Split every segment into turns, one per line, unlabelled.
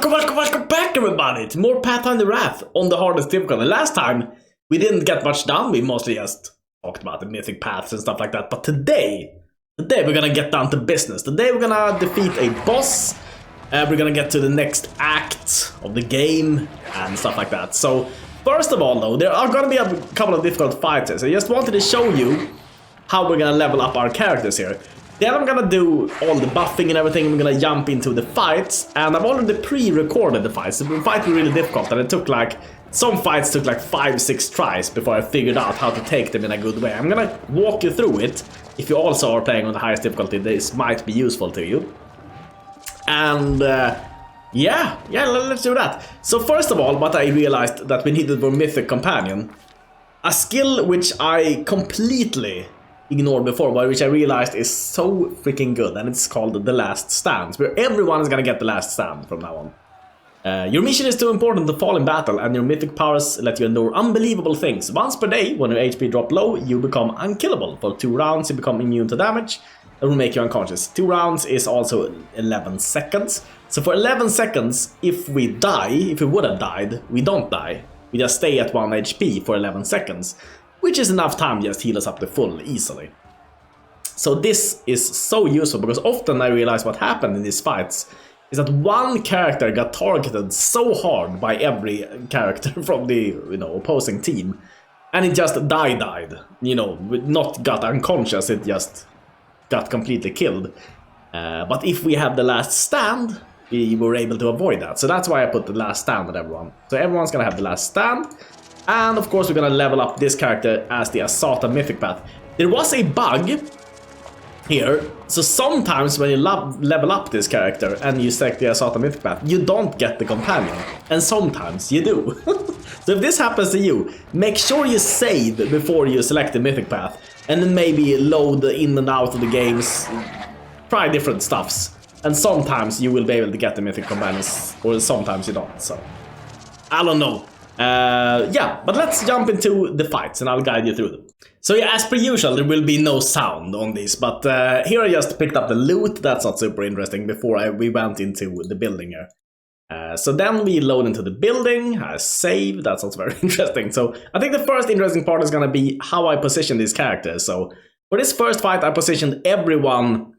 Welcome back, everybody, to more Pathfinder Wrath on the hardest difficulty. Last time, we didn't get much done. We mostly just talked about the mythic paths and stuff like that. But today we're gonna get down to business. Today we're gonna defeat a boss. We're gonna get to the next act of the game and stuff like that. So, first of all, though, there are gonna be a couple of difficult fights. I just wanted to show you how we're gonna level up our characters here. Then I'm gonna do all the buffing and everything. I'm gonna jump into the fights, and I've already pre-recorded the fights. The fights were really difficult, and it took like some fights took like 5-6 tries before I figured out how to take them in a good way. I'm gonna walk you through it. If you also are playing on the highest difficulty, this might be useful to you. And yeah, let's do that. So first of all, what I realized that we needed for Mythic Companion, a skill which I completely ignored before, but which I realized is so freaking good, and it's called The Last Stand, where everyone is gonna get the last stand from now on. Your mission is too important to fall in battle, and your mythic powers let you endure unbelievable things. Once per day, when your HP drop low, you become unkillable. For 2 rounds, you become immune to damage. It will make you unconscious. 2 rounds is also 11 seconds. So for 11 seconds, if we die, if we would have died, we don't die. We just stay at 1 HP for 11 seconds. Which is enough time to just heal us up to full easily. So this is so useful, because often I realize what happened in these fights is that one character got targeted so hard by every character from the opposing team, and it just died. Not got unconscious, it just got completely killed. But if we have the last stand, we were able to avoid that. So that's why I put the last stand on everyone. So everyone's gonna have the last stand. And of course we're gonna level up this character as the Asata Mythic Path. There was a bug here, so sometimes when you level up this character and you select the Asata Mythic Path, you don't get the companion, and sometimes you do. So if this happens to you, make sure you save before you select the Mythic Path, and then maybe load in and out of the games, try different stuffs, and sometimes you will be able to get the Mythic Companions, or sometimes you don't, so I don't know. Yeah, but let's jump into the fights and I'll guide you through them. So yeah, as per usual, there will be no sound on this, but here I just picked up the loot. That's not super interesting before we went into the building here. So then we load into the building, I save, that's not very interesting. So I think the first interesting part is gonna be how I position these characters. So for this first fight, I positioned everyone,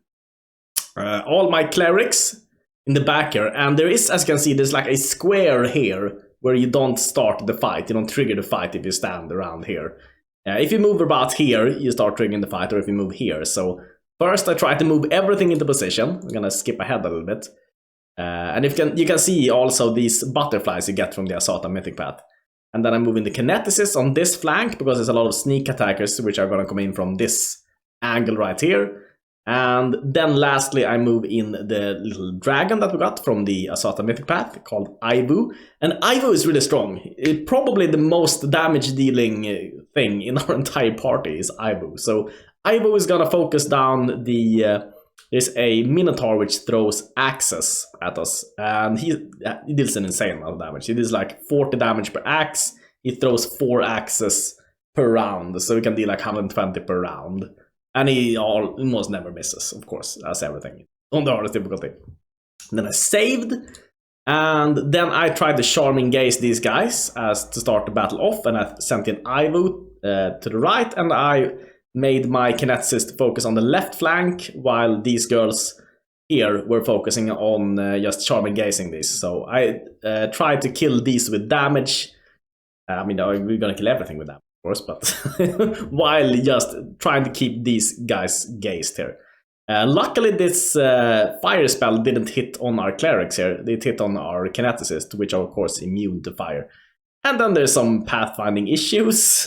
all my clerics in the back here, and there is, as you can see, there's like a square here where you don't start the fight, you don't trigger the fight if you stand around here. If you move about here, you start triggering the fight, or if you move here. So first I try to move everything into position. I'm gonna skip ahead a little bit. And you can see also these butterflies you get from the Asata Mythic Path. And then I'm moving the kineticists on this flank, because there's a lot of sneak attackers which are gonna come in from this angle right here. And then lastly, I move in the little dragon that we got from the Asata Mythic Path called Ivu. And Ivu is really strong. Probably the most damage dealing thing in our entire party is Ivu. So Ivu is gonna focus down the... there's a Minotaur which throws axes at us. And he deals an insane amount of damage. He deals like 40 damage per axe. He throws 4 axes per round. So he can deal like 120 per round. And he almost never misses, of course, as everything on the hardest difficulty. Then I saved, and then I tried to charming gaze these guys as to start the battle off, and I sent in Ivu to the right, and I made my kineticist focus on the left flank, while these girls here were focusing on just charming gazing these. So I tried to kill these with damage. I mean, we're gonna kill everything with damage, course, but while just trying to keep these guys gazed here. Luckily this fire spell didn't hit on our clerics here, it hit on our kineticist, which are of course immune to fire. And then there's some pathfinding issues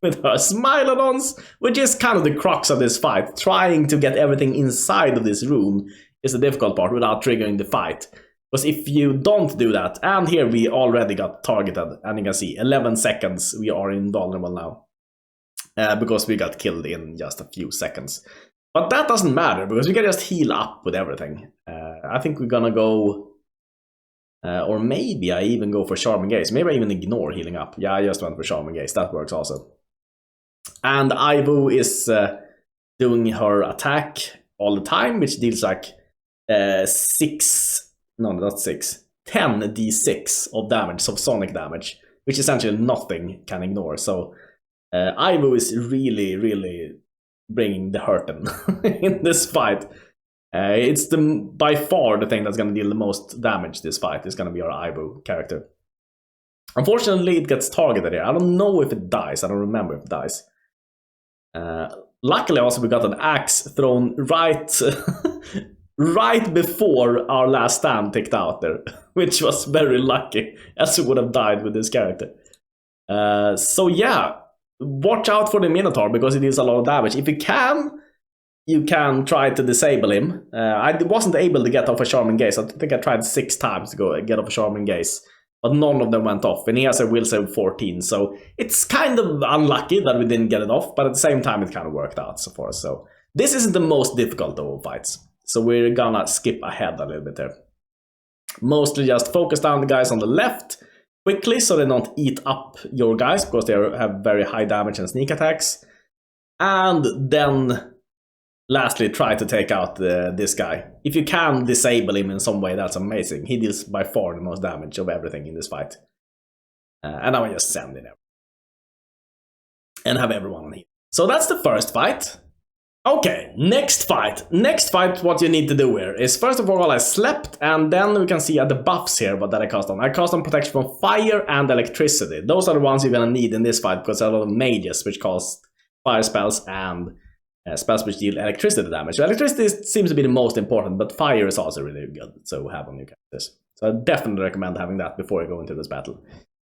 with our Smilodons, which is kind of the crux of this fight. Trying to get everything inside of this room is the difficult part without triggering the fight. Because if you don't do that, and here we already got targeted, and you can see 11 seconds, we are invulnerable now. Because we got killed in just a few seconds. But that doesn't matter, because we can just heal up with everything. I think we're gonna go... or maybe I even go for Charming Gaze. Maybe I even ignore healing up. Yeah, I just went for Charming Gaze, that works also. And Ivu is doing her attack all the time, which deals like 6 no, that's 6. 10 d6 of damage, of sonic damage, which essentially nothing can ignore. So Ivo is really, really bringing the hurtin in this fight. It's by far the thing that's going to deal the most damage this fight is going to be our Ivo character. Unfortunately, it gets targeted here. I don't know if it dies. I don't remember if it dies. Luckily, also, we got an axe thrown right, right before our last stand ticked out there, which was very lucky, as we would have died with this character. So yeah, watch out for the Minotaur, because it deals a lot of damage. If you can try to disable him. I wasn't able to get off a Charming Gaze. I think I tried 6 times to get off a Charming Gaze, but none of them went off, and he has a will save 14, so it's kind of unlucky that we didn't get it off, but at the same time it kind of worked out so far. So this isn't the most difficult of fights, so we're gonna skip ahead a little bit there. Mostly just focus down the guys on the left quickly so they don't eat up your guys, because they have very high damage and sneak attacks. And then lastly, try to take out this guy. If you can disable him in some way, that's amazing. He deals by far the most damage of everything in this fight. And now I just send in everyone. And have everyone on heal. So that's the first fight. Okay, next fight. Next fight, what you need to do here is, first of all, I slept, and then we can see at the buffs here what that I cast on. I cast on protection from fire and electricity. Those are the ones you're gonna need in this fight, because there are a lot of mages which cast fire spells and spells which deal electricity damage. So electricity seems to be the most important, but fire is also really good to have on your characters. So I definitely recommend having that before you go into this battle.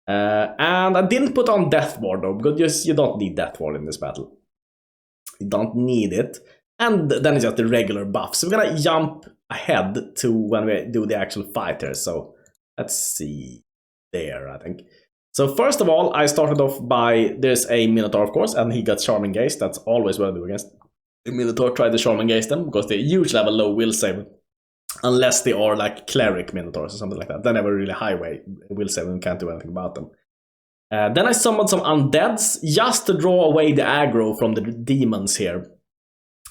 And I didn't put on Death Ward though, because you don't need Death Ward in this battle. You don't need it. And then it's just the regular buff. So we're gonna jump ahead to when we do the actual fight here. So let's see there, I think. So first of all, I started off by, there's a Minotaur, of course, and he got Charming Gaze. That's always what I do against the Minotaur. Try to Charming Gaze them, because they usually have a low will save, unless they are like Cleric Minotaurs or something like that. Then they have a really high will save and can't do anything about them. Then I summoned some undeads, just to draw away the aggro from the demons here.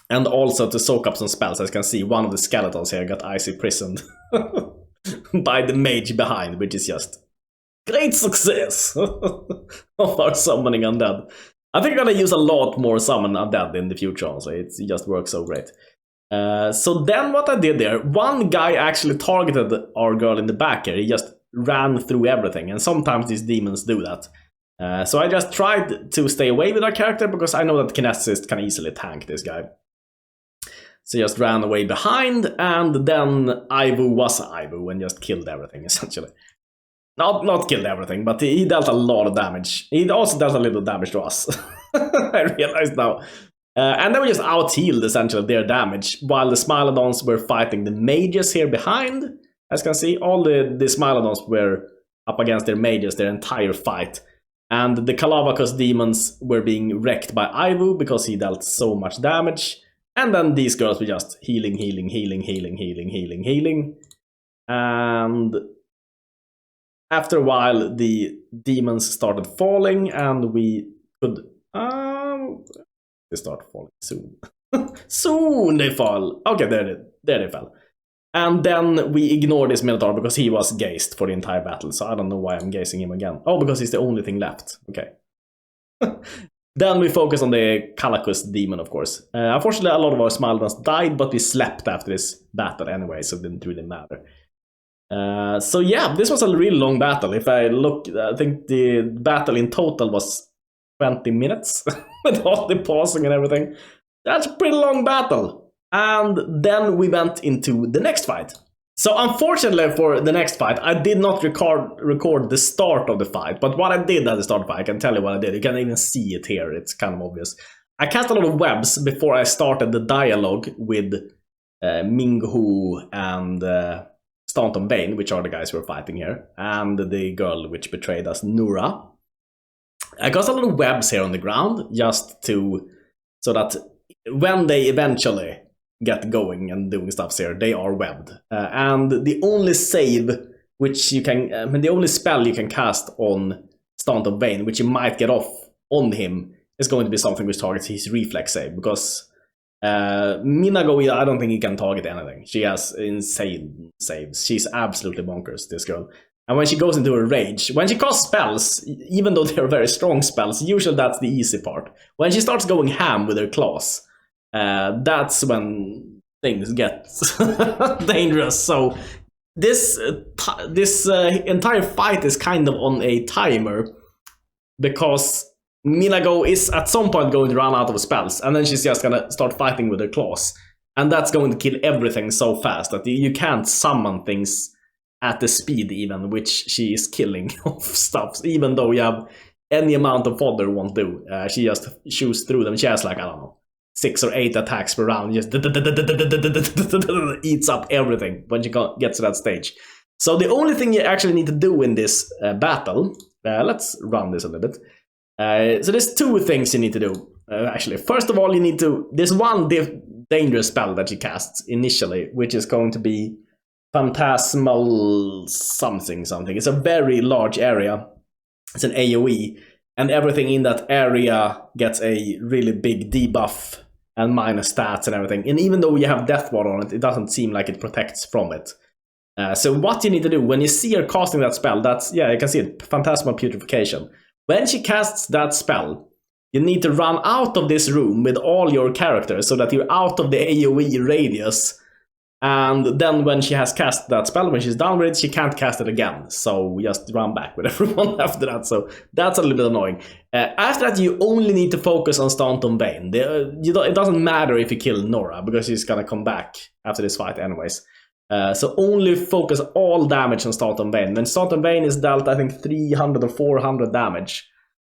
And also to soak up some spells. As you can see, one of the skeletons here got icy prisoned by the mage behind, which is just great success of our summoning undead. I think I'm gonna use a lot more summon undead in the future also. It just works so great. So then what I did there, one guy actually targeted our girl in the back here. He just ran through everything, and sometimes these demons do that. So I just tried to stay away with our character, because I know that Kineticist can easily tank this guy. So just ran away behind, and then Ivo was Ivo and just killed everything, essentially. Not killed everything, but he dealt a lot of damage. He also dealt a little damage to us. I realized now. And then we just out-healed, essentially, their damage, while the Smilodons were fighting the mages here behind. As you can see, all the Smilodons were up against their mages their entire fight. And the Kalavakos demons were being wrecked by Ivo, because he dealt so much damage. And then these girls were just healing. And after a while, the demons started falling, and we could... they start falling soon. Soon they fall! Okay, there they fell. And then we ignore this Minotaur, because he was gazed for the entire battle, so I don't know why I'm gazing him again. Oh, because he's the only thing left. Okay. Then we focus on the Kalakus demon, of course. Unfortunately, a lot of our Smilodons died, but we slept after this battle anyway, so it didn't really matter. So yeah, this was a really long battle. If I look, I think the battle in total was 20 minutes with all the pausing and everything. That's a pretty long battle. And then we went into the next fight. So unfortunately for the next fight, I did not record the start of the fight. But what I did at the start of the fight, I can tell you what I did. You can even see it here. It's kind of obvious. I cast a lot of webs before I started the dialogue with Minghu and Staunton Vane, which are the guys who are fighting here, and the girl which betrayed us, Nura. I cast a lot of webs here on the ground, just so that when they eventually get going and doing stuff here, they are webbed. And the only save which you can, the only spell you can cast on Staunton Vane, which you might get off on him, is going to be something which targets his reflex save, because Minago, I don't think he can target anything. She has insane saves. She's absolutely bonkers, this girl. And when she goes into a rage, when she casts spells, even though they're very strong spells, usually that's the easy part. When she starts going ham with her claws, that's when things get dangerous. So this entire fight is kind of on a timer, because Minago is at some point going to run out of spells, and then she's just gonna start fighting with her claws. And that's going to kill everything so fast that you can't summon things at the speed even, which she is killing off stuff. Even though you have any amount of fodder won't do. She just shoots through them. She has like, I don't know, 6 or 8 attacks per round. Just eats up everything when she gets to that stage. So the only thing you actually need to do in this battle, let's run this a little bit. So there's 2 things you need to do. Actually, first of all, you need to, there's one dangerous spell that you cast initially, which is going to be Phantasmal something. It's a very large area. It's an AoE, and everything in that area gets a really big debuff and minus stats and everything. And even though you have Death Ward on it, it doesn't seem like it protects from it. So what you need to do when you see her casting that spell, that's, yeah, you can see it, Phantasmal Putrefaction. When she casts that spell, you need to run out of this room with all your characters so that you're out of the AoE radius. And then when she has cast that spell, when she's done with it, she can't cast it again. So just run back with everyone after that. So that's a little bit annoying. After that, you only need to focus on Staunton Vane. It doesn't matter if you kill Nora, because she's gonna come back after this fight anyways. So only focus all damage on Staunton Vane. When Staunton Vane is dealt, I think 300 or 400 damage.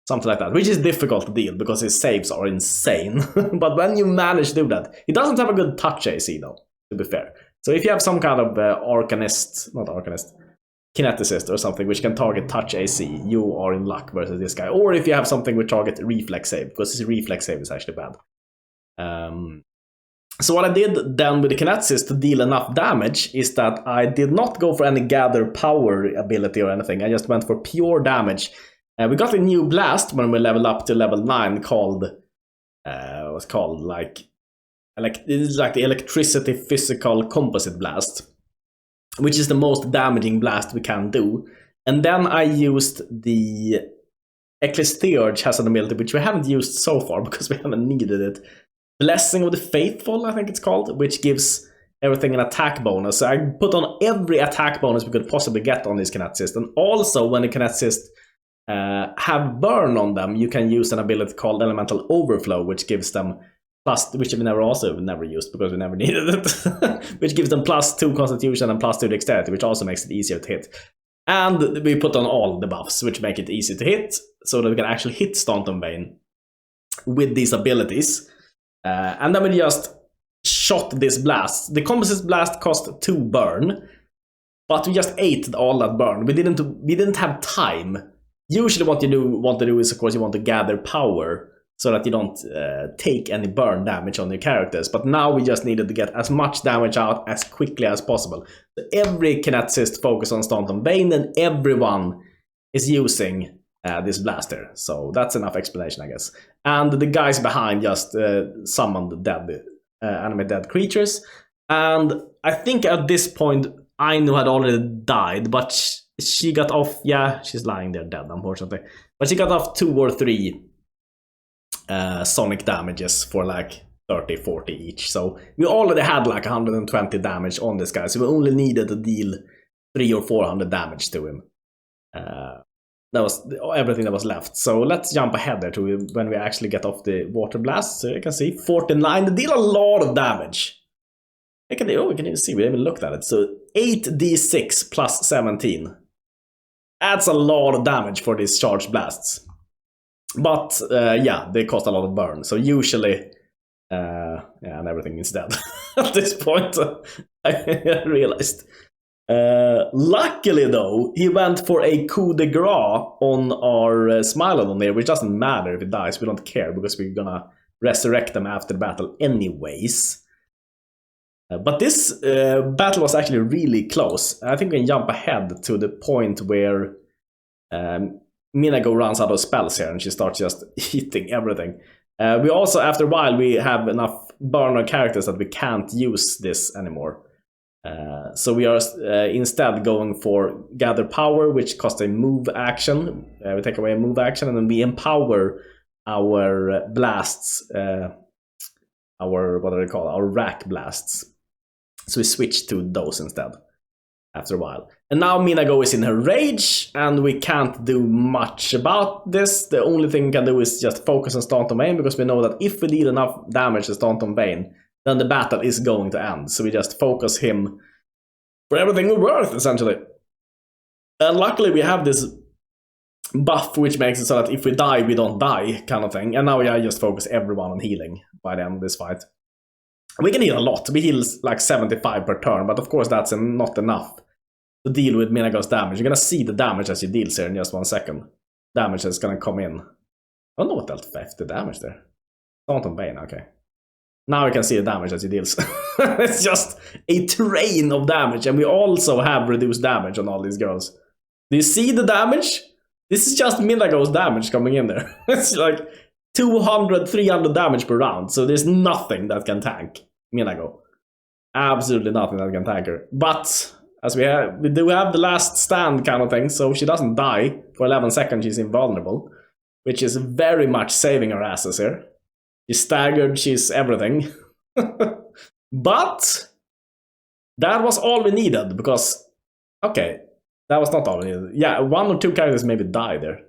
Something like that, which is difficult to deal because his saves are insane. But when you manage to do that, he doesn't have a good touch AC though, to be fair. So if you have some kind of kineticist or something which can target touch AC, you are in luck versus this guy. Or if you have something with target reflex save, because his reflex save is actually bad. So what I did then with the kineticist to deal enough damage is that I did not go for any gather power ability or anything. I just went for pure damage. We got a new blast when we leveled up to level 9 called what's called like it's like the electricity physical composite blast, which is the most damaging blast we can do. And then I used the Ecclesiarch has an ability which we haven't used so far because we haven't needed it. Blessing of the Faithful, I think it's called, which gives everything an attack bonus. So I put on every attack bonus we could possibly get on this kineticist. And also when the kineticist have burn on them, you can use an ability called Elemental Overflow, which gives them plus, which we never used because we never needed it, which gives them +2 Constitution and +2 Dexterity, which also makes it easier to hit. And we put on all the buffs, which make it easy to hit, so that we can actually hit Staunton Vane with these abilities. And then we just shot this blast. The composite blast cost 2 burn, but we just ate all that burn. We didn't have time. Usually what you want to do is, of course, you want to gather power so that you don't take any burn damage on your characters. But now we just needed to get as much damage out as quickly as possible. So every kineticist focus on Staunton Vane, and everyone is using this blaster. So that's enough explanation, I guess. And the guys behind just summoned dead anime dead creatures. And I think at this point Ainu had already died, but she got off. Yeah, she's lying there dead, unfortunately. But she got off 2 or 3 sonic damages for like 30-40 each. So we already had like 120 damage on this guy. So we only needed to deal 300 or 400 damage to him. That was everything that was left. So let's jump ahead there to when we actually get off the water blast. So you can see 49. They deal a lot of damage. We can even see, we haven't looked at it. So 8d6 plus 17. That's a lot of damage for these charged blasts. But yeah, they cost a lot of burn. So usually, yeah, and everything is dead at this point. I realized. Luckily though, he went for a coup de grace on our Smilodon there, which doesn't matter if it dies. We don't care because we're gonna resurrect them after the battle anyways. But this battle was actually really close. I think we can jump ahead to the point where Minago runs out of spells here and she starts just eating everything. We also, after a while, we have enough burner characters that we can't use this anymore. So we are instead going for gather power, which costs a move action. We take away a move action, and then we empower our blasts, our what are they called? Our rack blasts. So we switch to those instead after a while. And now Minago is in her rage, and we can't do much about this. The only thing we can do is just focus on Staunton Vane, because we know that if we deal enough damage to Staunton Vane, then the battle is going to end. So we just focus him for everything we're worth, essentially. And luckily we have this buff, which makes it so that if we die, we don't die, kind of thing. And now I just focus everyone on healing by the end of this fight. We can heal a lot. We heal like 75 per turn, but of course that's not enough to deal with Minago's damage. You're gonna see the damage as he deals here in just 1 second. Damage is gonna come in. I don't know what dealt 50 damage there. Staunton Vane, okay. Now we can see the damage as he deals. It's just a train of damage, and we also have reduced damage on all these girls. Do you see the damage? This is just Minago's damage coming in there. It's like 200, 300 damage per round, so there's nothing that can tank Minago. Absolutely nothing that can tank her. But as we do have the last stand kind of thing, so she doesn't die for 11 seconds. She's invulnerable, which is very much saving her asses here. She's staggered, she's everything. But that was all we needed, because okay, that was not all we needed. Yeah, 1 or 2 characters maybe died there.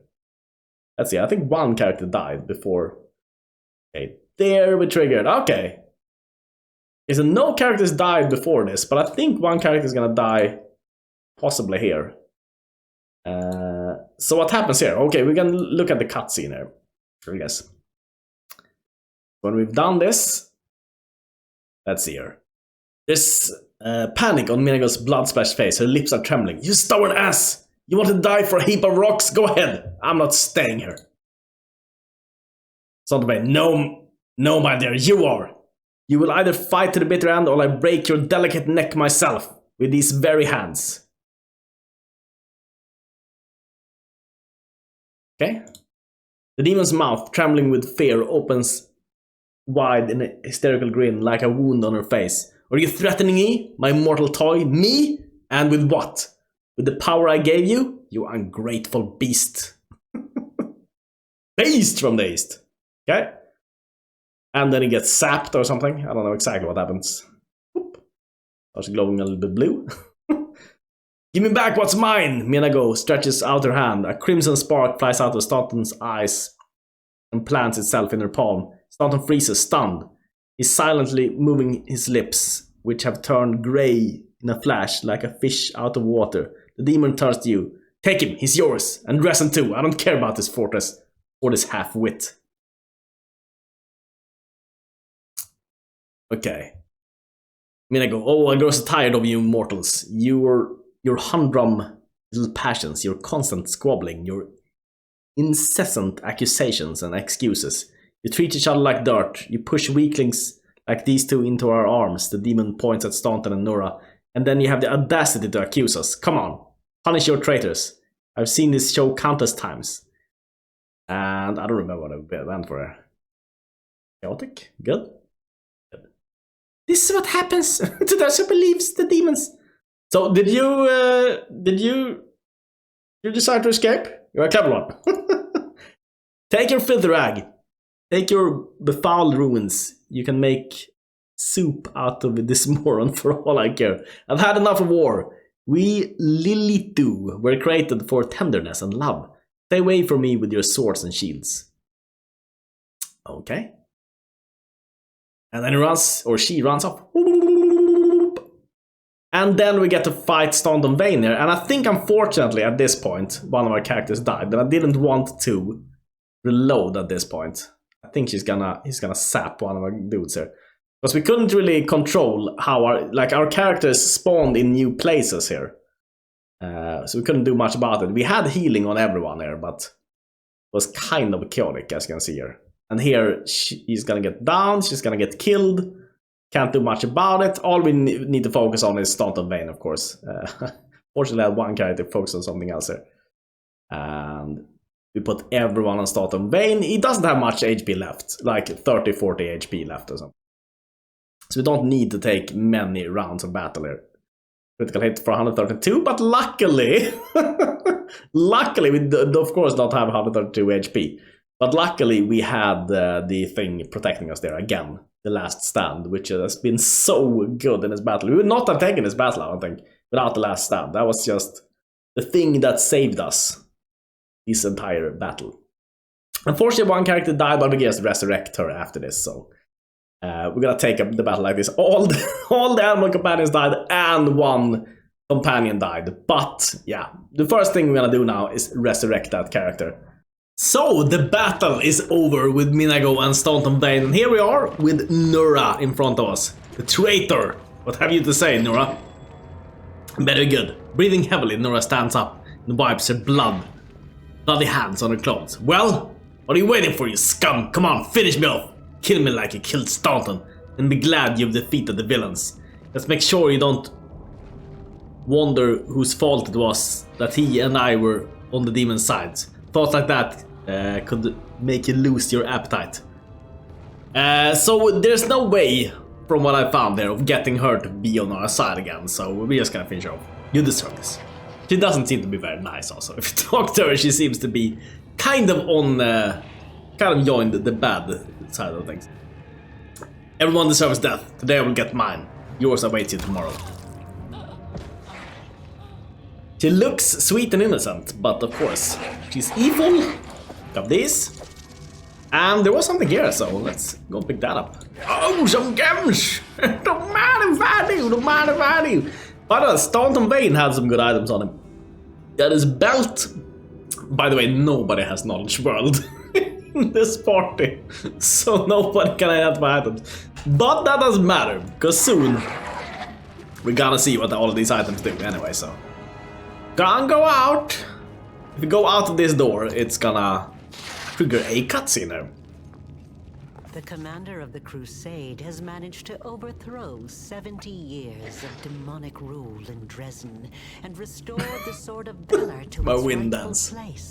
Let's see, I think 1 character died before. Okay, there we triggered. Okay. Okay, so no characters died before this, but I think 1 character is gonna die possibly here. So what happens here? Okay, we can look at the cutscene here, I guess. When we've done this, let's see here. There's panic on Minago's blood-splashed face. Her lips are trembling. You stubborn ass! You want to die for a heap of rocks? Go ahead. I'm not staying here. Staunton, no, my dear, you are. You will either fight to the bitter end, or I break your delicate neck myself with these very hands. Okay. The demon's mouth, trembling with fear, opens wide in a hysterical grin, like a wound on her face. Are you threatening me, my mortal toy? Me? And with what? With the power I gave you? You ungrateful beast. Beast from the east. Okay. And then he gets sapped or something. I don't know exactly what happens. Starts glowing a little bit blue. Give me back what's mine! Minago stretches out her hand. A crimson spark flies out of Staunton's eyes and plants itself in her palm. Staunton freezes, stunned. He's silently moving his lips, which have turned grey in a flash like a fish out of water. The demon turns to you. Take him, he's yours. And Dresden too. I don't care about this fortress or this half-wit. Okay. Minago, oh, I grow so tired of you mortals. Your humdrum little passions, your constant squabbling, your incessant accusations and excuses. You treat each other like dirt. You push weaklings like these two into our arms. The demon points at Staunton and Nora. And then you have the audacity to accuse us. Come on, punish your traitors. I've seen this show countless times. And I don't remember what I went for here. Chaotic? Good? Good. This is what happens to those who believes the demons. So did you decide to escape? You're a clever one. Take your filthy rag. Take your befouled ruins. You can make soup out of this moron for all I care. I've had enough of war. We Lilitu were created for tenderness and love. Stay away from me with your swords and shields. Okay. And then he runs, or she runs off. And then we get to fight Staunton Vane here. And I think, unfortunately, at this point, one of our characters died. And I didn't want to reload at this point. I think he's gonna sap one of our dudes here. Because we couldn't really control how our characters spawned in new places here. So we couldn't do much about it. We had healing on everyone here, but it was kind of chaotic, as you can see here. And here, he's gonna get down, she's gonna get killed. Can't do much about it. All we need to focus on is Staunton Vane, of course. Fortunately, I had one character focus on something else here. And We put everyone on Staunton. Vane, he doesn't have much HP left, like 30-40 HP left or something. So we don't need to take many rounds of battle here. Critical hit for 132, but luckily, luckily we of course don't have 132 HP. But luckily we had the thing protecting us there again, the last stand, which has been so good in this battle. We would not have taken this battle, I don't think, without the last stand. That was just the thing that saved us this entire battle. Unfortunately, one character died, but we just resurrect her after this, so we're gonna take up the battle like this. All the animal companions died, and one companion died. But yeah, the first thing we're gonna do now is resurrect that character. So the battle is over with Minago and Staunton Vane, and here we are with Nura in front of us, the traitor. What have you to say, Nura? Very good. Breathing heavily, Nura stands up and wipes her bloody hands on her clothes. Well, what are you waiting for, you scum? Come on, finish me off. Kill me like you killed Staunton, and be glad you've defeated the villains. Let's make sure you don't wonder whose fault it was that he and I were on the demon's side. Thoughts like that could make you lose your appetite. So there's no way, from what I found there, of getting her to be on our side again, so we're just gonna finish her off. You deserve this. She doesn't seem to be very nice also. If you talk to her, she seems to be kind of on, kind of joined the bad side of things. Everyone deserves death. Today I will get mine. Yours awaits you tomorrow. She looks sweet and innocent, but of course, she's evil. Got this. And there was something here, so let's go pick that up. Oh, some gems! Don't mind if I do, don't mind if I do. But Staunton Vane had some good items on him. Got his belt. By the way, nobody has Knowledge World in this party, so nobody can identify items. But that doesn't matter, because soon we're gonna see what all of these items do anyway, so. Can't go out. If you go out of this door, it's gonna trigger a cutscene there.
The commander of the crusade has managed to overthrow 70 years of demonic rule in Dresden and restore the Sword of Valor to its rightful place.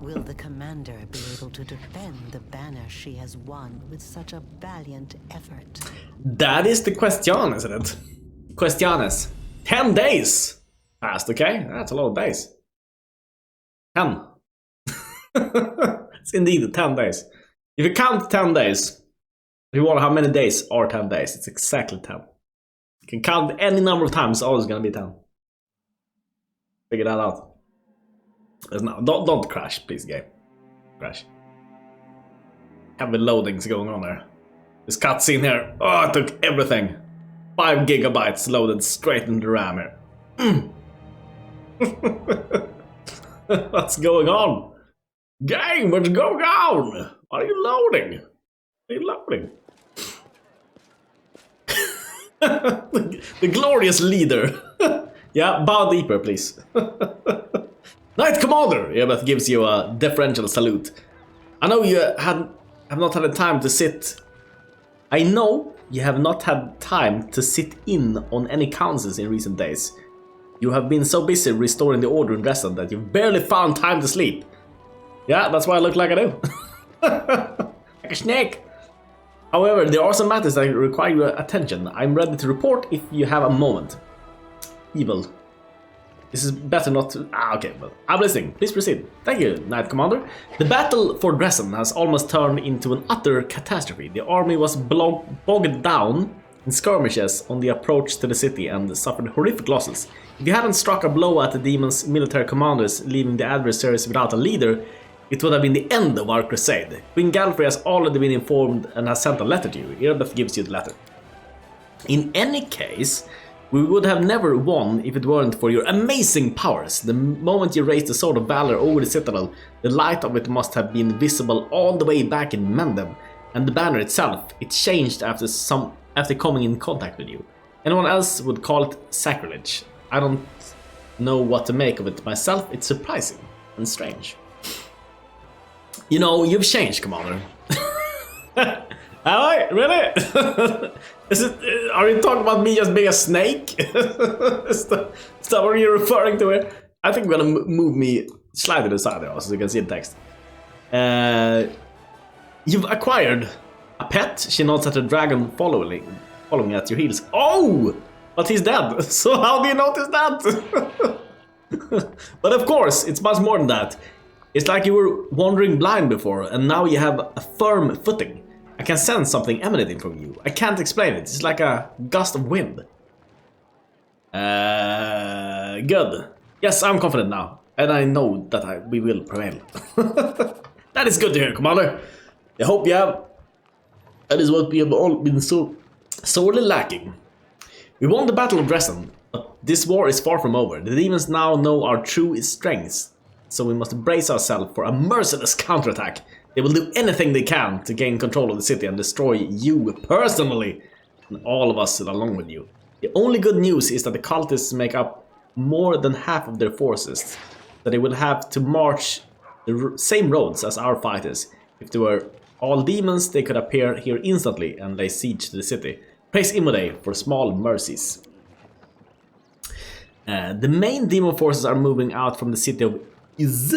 Will the commander be able to defend the banner she has won with such a valiant effort?
That is the question, isn't it? Questiones. 10 days passed, okay? That's a lot of days. 10. It's indeed 10 days. If you count 10 days, if you wonder how many days are 10 days, it's exactly 10. You can count any number of times, it's always gonna be 10. Figure that out. No, don't crash, please, game. Crash. Heavy loadings going on there. This cutscene here, oh, it took everything. 5 gigabytes loaded straight into the RAM here. What's going on? Game, what's going on? What are you loading? What are you loading? the glorious leader. Yeah, bow deeper, please. Knight Commander! Erebeth gives you a deferential salute. I know you have not had time to sit. I know you have not had time to sit in on any councils in recent days. You have been so busy restoring the order in Dresden that you've barely found time to sleep. Yeah, that's why I look like I do. Like a snake. However, there are some matters that require your attention. I'm ready to report if you have a moment. Evil. This is better not to... okay, but I'm listening. Please proceed. Thank you, Knight Commander. The battle for Dresden has almost turned into an utter catastrophe. The army was bogged down in skirmishes on the approach to the city and suffered horrific losses. If you hadn't struck a blow at the demon's military commanders, leaving the adversaries without a leader, it would have been the end of our crusade. Queen Galfrey has already been informed and has sent a letter to you. Erebeth gives you the letter. In any case, we would have never won if it weren't for your amazing powers. The moment you raised the Sword of Valor over the citadel, the light of it must have been visible all the way back in Mendem, and the banner itself, it changed after coming in contact with you. Anyone else would call it sacrilege. I don't know what to make of it myself. It's surprising and strange. You know, you've changed, Commander. Am I? Really? Are you talking about me just being a snake? Is that what you're referring to here? I think we're gonna move me slide to the side there so you can see the text. You've acquired a pet. She nods at the dragon following at your heels. Oh! But he's dead. So how do you notice that? But of course, it's much more than that. It's like you were wandering blind before, and now you have a firm footing. I can sense something emanating from you. I can't explain it. It's like a gust of wind. Good. Yes, I'm confident now. And I know that we will prevail. That is good to hear, Commander. I hope you have. That is what we have all been so sorely lacking. We won the Battle of Dresden, but this war is far from over. The demons now know our true strengths, so we must brace ourselves for a merciless counterattack. They will do anything they can to gain control of the city and destroy you personally, and all of us along with you. The only good news is that the cultists make up more than half of their forces, that they will have to march the same roads as our fighters. If they were all demons, they could appear here instantly and lay siege to the city. Praise Imode for small mercies. The main demon forces are moving out from the city of Iz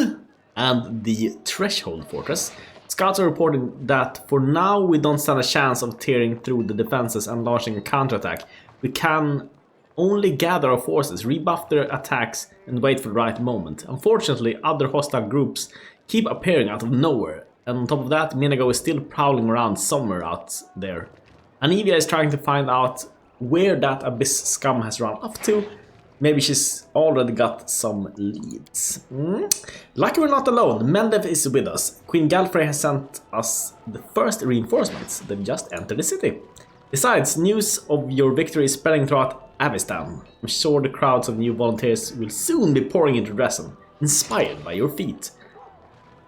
and the Threshold Fortress. Scouts are reporting that for now we don't stand a chance of tearing through the defenses and launching a counterattack. We can only gather our forces, rebuff their attacks, and wait for the right moment. Unfortunately, other hostile groups keep appearing out of nowhere, and on top of that, Minago is still prowling around somewhere out there. Anivia is trying to find out where that abyss scum has run off to. Maybe she's already got some leads. Lucky we're not alone. Mendev is with us. Queen Galfrey has sent us the first reinforcements. They've just entered the city. Besides, news of your victory is spreading throughout Avistan. I'm sure the crowds of new volunteers will soon be pouring into Dresden, inspired by your feat.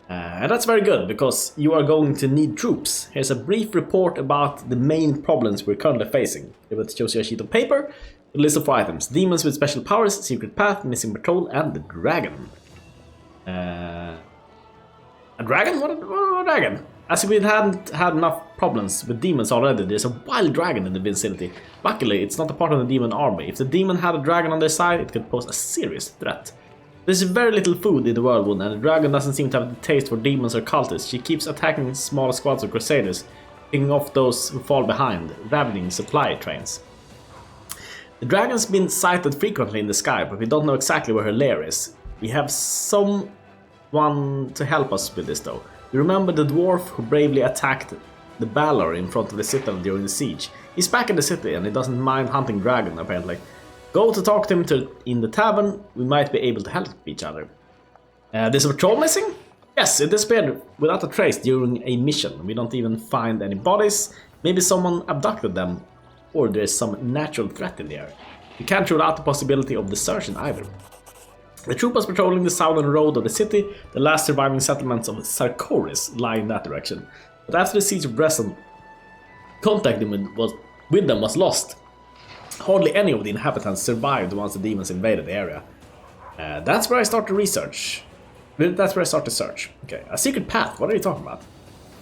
And that's very good, because you are going to need troops. Here's a brief report about the main problems we're currently facing. It shows you a sheet of paper, a list of items. Demons with special powers, secret path, missing patrol, and the dragon. A dragon? What a dragon? As if we hadn't had enough problems with demons already, there's a wild dragon in the vicinity. Luckily, it's not a part of the demon army. If the demon had a dragon on their side, it could pose a serious threat. There's very little food in the Whirlwind, and the dragon doesn't seem to have the taste for demons or cultists. She keeps attacking small squads of crusaders, picking off those who fall behind, ravening supply trains. The dragon's been sighted frequently in the sky, but we don't know exactly where her lair is. We have someone to help us with this though. You remember the dwarf who bravely attacked the Balor in front of the citadel during the siege? He's back in the city and he doesn't mind hunting dragon apparently. Go to talk to him in the tavern, we might be able to help each other. There's a patrol missing? Yes, it disappeared without a trace during a mission. We don't even find any bodies. Maybe someone abducted them, or there's some natural threat in the air. You can't rule out the possibility of desertion either. The troop was patrolling the southern road of the city. The last surviving settlements of Sarkoris lie in that direction. But after the siege of Dresden, contact with them was lost. Hardly any of the inhabitants survived once the demons invaded the area. That's where I start to research. That's where I start to search. Okay, a secret path, what are you talking about?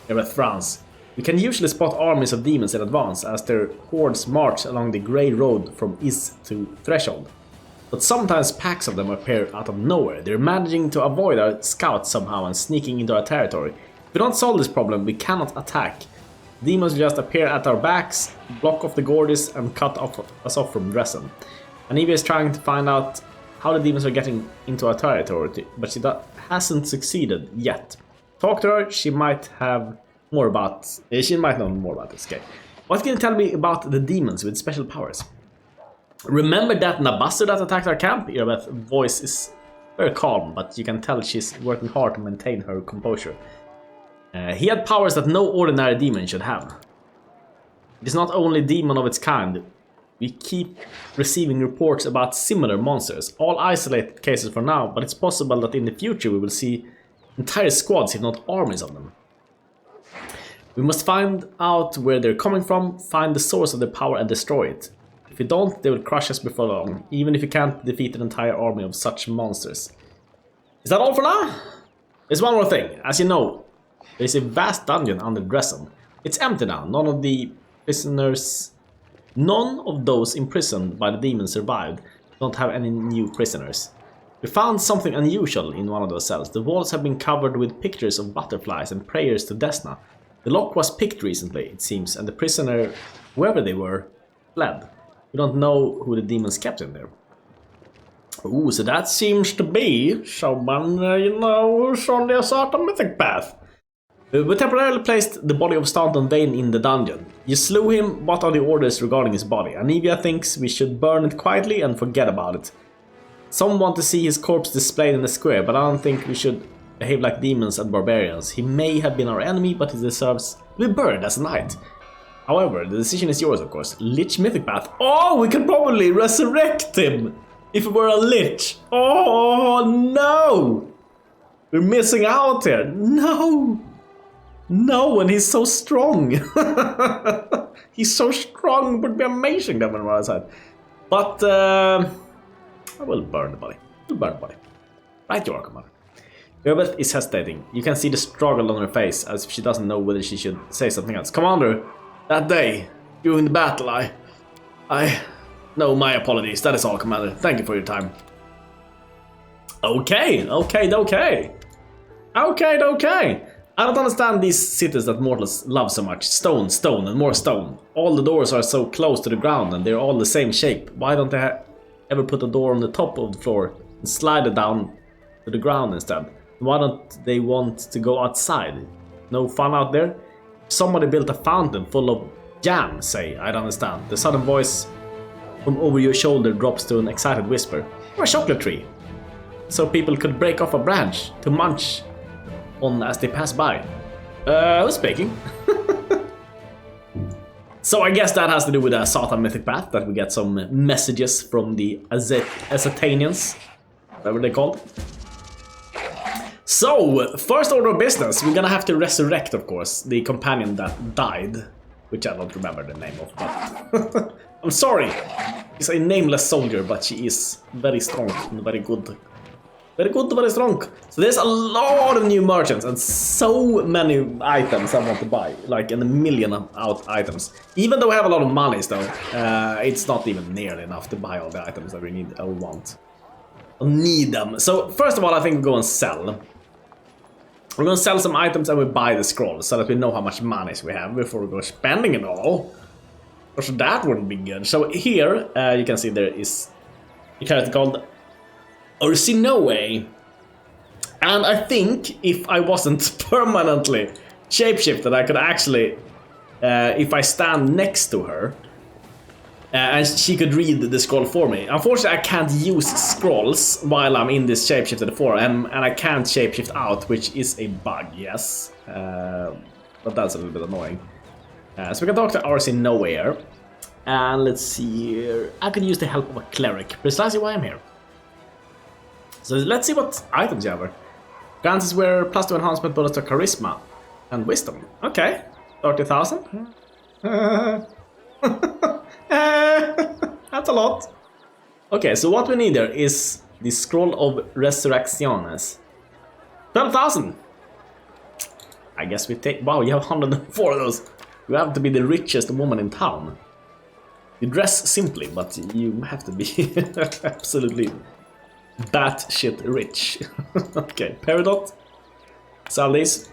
Everett frowns. We can usually spot armies of demons in advance as their hordes march along the grey road from Is to Threshold. But sometimes packs of them appear out of nowhere. They're managing to avoid our scouts somehow and sneaking into our territory. If we don't solve this problem, we cannot attack. Demons just appear at our backs, block off the gorges, and cut us off from Dresden. Anivia is trying to find out how the demons are getting into our territory, but she hasn't succeeded yet. Talk to her, she might know more about this. Okay. What can you tell me about the demons with special powers? Remember that Nabaster that attacked our camp? Irabeth's voice is very calm, but you can tell she's working hard to maintain her composure. He had powers that no ordinary demon should have. It is not only a demon of its kind. We keep receiving reports about similar monsters, all isolated cases for now, but it's possible that in the future we will see entire squads, if not armies of them. We must find out where they're coming from, find the source of their power and destroy it. If we don't, they will crush us before long, even if we can't defeat an entire army of such monsters. Is that all for now? There's one more thing. As you know, there is a vast dungeon under Dresden. It's empty now. None of those imprisoned by the demons survived. Don't have any new prisoners. We found something unusual in one of those cells. The walls have been covered with pictures of butterflies and prayers to Desna. The lock was picked recently, it seems, and the prisoner, whoever they were, fled. We don't know who the demons kept in there. Ooh, so that seems to be someone, you know, who's on the certain mythic path. We temporarily placed the body of Staunton Vane in the dungeon. You slew him, what are the orders regarding his body? Anivia thinks we should burn it quietly and forget about it. Some want to see his corpse displayed in the square, but I don't think we should behave like demons and barbarians. He may have been our enemy, but he deserves to be burned as a knight. However, the decision is yours, of course. Lich Mythic Path. Oh, we could probably resurrect him if we were a Lich. Oh, no! We're missing out here. No! No, and he's so strong. He's so strong, it would be amazing that one on the side. But, I will burn the body. We'll burn the body. Right, you are, Commander. Urbeth is hesitating. You can see the struggle on her face, as if she doesn't know whether she should say something else. Commander, that day, during the battle, I... No, my apologies. That is all, Commander. Thank you for your time. Okay. I don't understand these cities that mortals love so much. Stone, stone, and more stone. All the doors are so close to the ground, and they're all the same shape. Why don't they ever put a door on the top of the floor and slide it down to the ground instead? Why don't they want to go outside? No fun out there? Somebody built a fountain full of jam, say. I don't understand. The sudden voice from over your shoulder drops to an excited whisper. Or a chocolate tree. So people could break off a branch to munch on as they pass by. Who's speaking? So I guess that has to do with the Satan Mythic Path, that we get some messages from the Azatanians, whatever they're called. So, first order of business, we're gonna have to resurrect, of course, the companion that died, which I don't remember the name of, but I'm sorry. She's a nameless soldier, but she is very strong and very good. Very good, very strong. So there's a lot of new merchants and so many items I want to buy, like in a million items. Even though we have a lot of money, though, it's not even nearly enough to buy all the items that we need or want. Or need them. So first of all, I think we go and sell. We're gonna sell some items and we buy the scrolls so that we know how much money we have before we go spending it all. So that wouldn't be good. So here, you can see there is a character called Ursinoe. And I think if I wasn't permanently shapeshifted, I could actually, if I stand next to her, and she could read the scroll for me. Unfortunately, I can't use scrolls while I'm in this shapeshifted form, and I can't shapeshift out, which is a bug, yes. But that's a little bit annoying. So we can talk to Ursinoe. And let's see here. I could use the help of a cleric, precisely why I'm here. So let's see what items you have here. Glances were +2 enhancement bonus to charisma and wisdom. Okay, 30,000. That's a lot. Okay, so what we need there is the scroll of resurrecciones. 12,000. I guess we take. Wow, you have 104 of those. You have to be the richest woman in town. You dress simply, but you have to be absolutely batshit rich. Okay, Peridot. Sell these.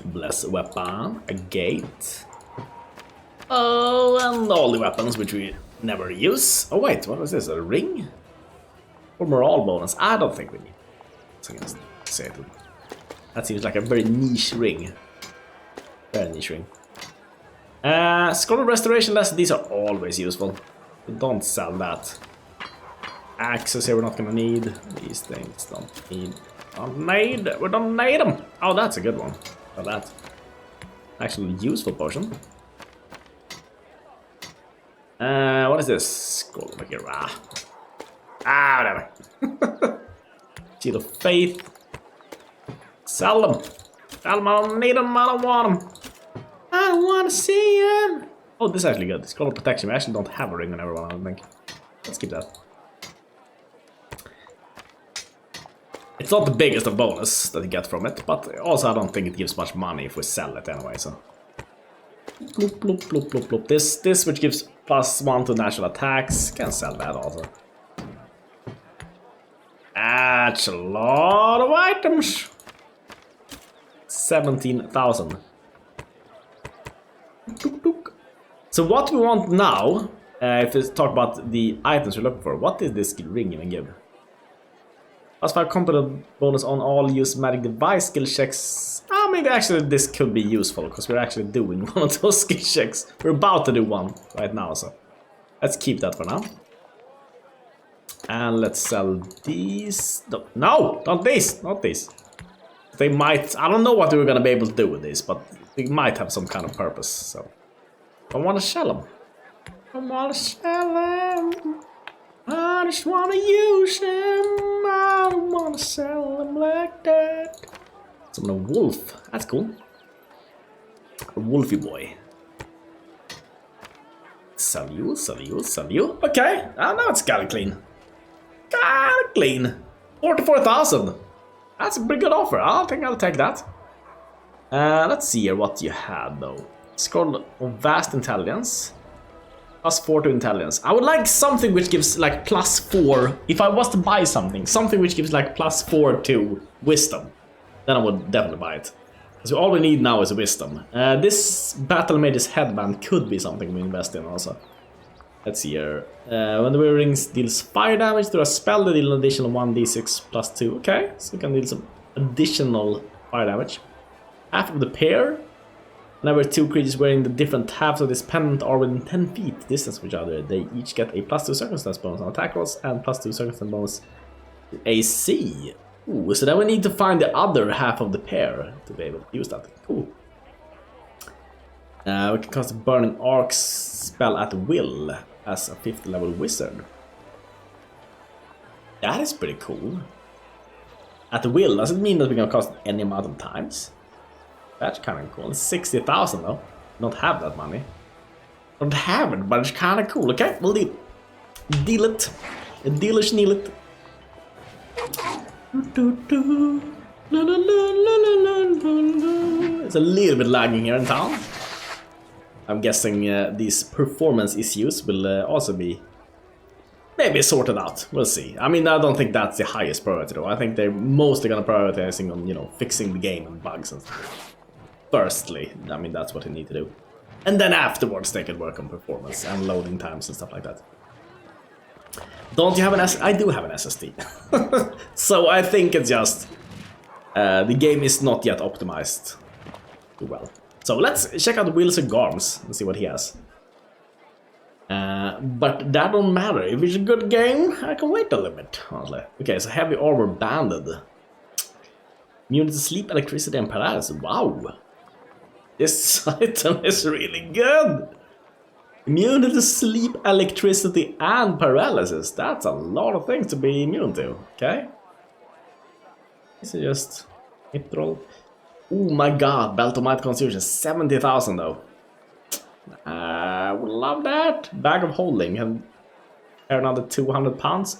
Bless weapon. A gate. Oh, and all the weapons which we never use. Oh wait, what was this? A ring? Or morale bonus? I don't think we need. So I'm gonna say it. That seems like a very niche ring. Very niche ring. Scroll of restoration lesson. These are always useful. But don't sell that. Axes here we're not gonna need. These things don't need. We don't need them. Oh, that's a good one. Oh, that. Actually useful potion. What is this? Scroll over here. Whatever. Shield of Faith. Sell them. Sell them. I don't need them. I don't want them. I don't want to see them. Oh, this is actually good. Scroll of Protection. We actually don't have a ring on everyone, I don't think. Let's keep that. It's not the biggest of bonus that you get from it, but also I don't think it gives much money if we sell it anyway, so. Bloop, bloop, bloop, bloop, bloop. This which gives +1 to natural attacks. Can sell that also. That's a lot of items. 17,000. So what we want now, if we talk about the items we're looking for, what did this ring even give? +5 competent bonus on all use magic device skill checks. Maybe actually this could be useful because we're actually doing one of those skill checks. We're about to do one right now, so let's keep that for now. And let's sell these. No, not these, not these. They might, I don't know what we're gonna be able to do with these, but they might have some kind of purpose, so I want to sell them. I want to sell them. I just want to use them. I don't want to sell them like that. So I'm a wolf. That's cool. A wolfy boy. Sell you, sell you, sell you. Okay, now it's kinda clean. Kinda clean. 44,000. That's a pretty good offer. I think I'll take that. Let's see here what you had though. Scroll of vast intelligence. +4 to intelligence. I would like something which gives like +4. If I was to buy something which gives like +4 to wisdom, then I would definitely buy it. Because all we need now is wisdom. This Battle Mage's headband could be something we invest in also. Let's see here. When the wearer rings deals fire damage through a spell, they deal an additional 1d6 +2. Okay, so we can deal some additional fire damage. Half of the pair. Whenever two creatures wearing the different halves of this pendant are within 10 feet distance of each other, they each get a +2 circumstance bonus on attack rolls and +2 circumstance bonus to AC. Ooh, so then we need to find the other half of the pair to be able to use that. Cool. We can cast a Burning Arc spell at will as a 5th level wizard. That is pretty cool. At will, does it mean that we can cast any amount of times? That's kind of cool. 60,000 though. Don't have that money. Don't have it, but it's kind of cool. Okay, we'll deal. Deal it. Dealish kneel it. It's a little bit lagging here in town. I'm guessing these performance issues will also be maybe sorted out. We'll see. I mean, I don't think that's the highest priority though. I think they're mostly gonna prioritizing on, you know, fixing the game and bugs and stuff. Firstly, I mean, that's what they need to do. And then afterwards they can work on performance and loading times and stuff like that. Don't you have an SSD? I do have an SSD. So I think it's just the game is not yet optimized too well. So let's check out Wheels and Garms and see what he has. But that don't matter. If it's a good game, I can wait a little bit, honestly. Okay, so heavy armor banded. Immune to sleep, electricity, and paralysis. Wow. This item is really good. Immune to sleep, electricity, and paralysis. That's a lot of things to be immune to. Okay. This is just hit roll. Oh my god, Belt of Might Constitution, 70,000 though. I would love that. Bag of Holding and another 200 pounds.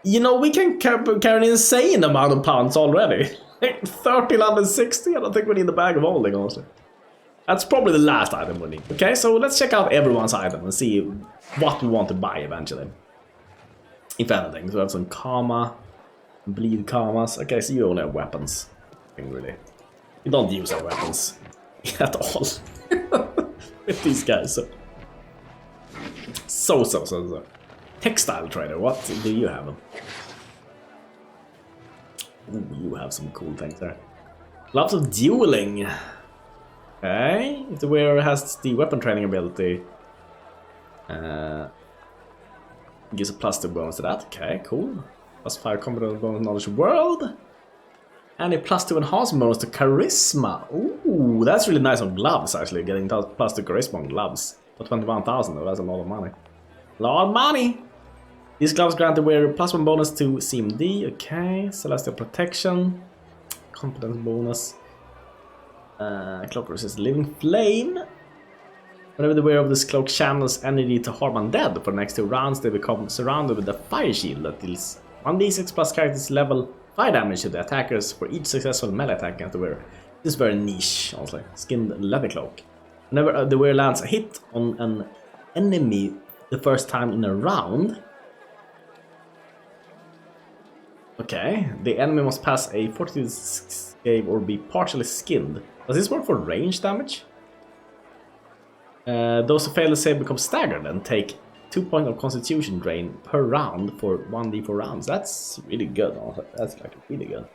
You know, we can carry an insane amount of pounds already. 1,360. I don't think we need the Bag of Holding also. That's probably the last item we need. Okay, so let's check out everyone's item and see what we want to buy eventually. If anything. So we have some Karma, Bleed Karmas. Okay, so you only have weapons. Really. You don't use our weapons at all with these guys. So. Textile trader, what do you have? Ooh, you have some cool things there. Lots of dueling. Okay, if the wearer has the weapon training ability, gives a +2 bonus to that. Okay, cool. +5 competent bonus knowledge world. And a +2 enhancement bonus to charisma. Ooh, that's really nice on gloves actually, getting +2 charisma on gloves. For 21,000 though, that's a lot of money. Lot of money! These gloves grant the wearer +1 bonus to CMD. Okay, Celestial Protection. Competence bonus. Cloak resist living flame. Whenever the wearer of this cloak channels energy to harm undead for the next 2 rounds, they become surrounded with a fire shield that deals 1d6 plus character's level fire damage to the attackers for each successful melee attack against the wearer. This is very niche, honestly. Skinned leather cloak. Whenever the wearer lands a hit on an enemy the first time in a round, Okay, the enemy must pass a fortitude save or be partially skinned. Does this work for range damage? Those who fail to save become staggered and take 2 points of constitution drain per round for 1d4 rounds. That's really good. That's like really good.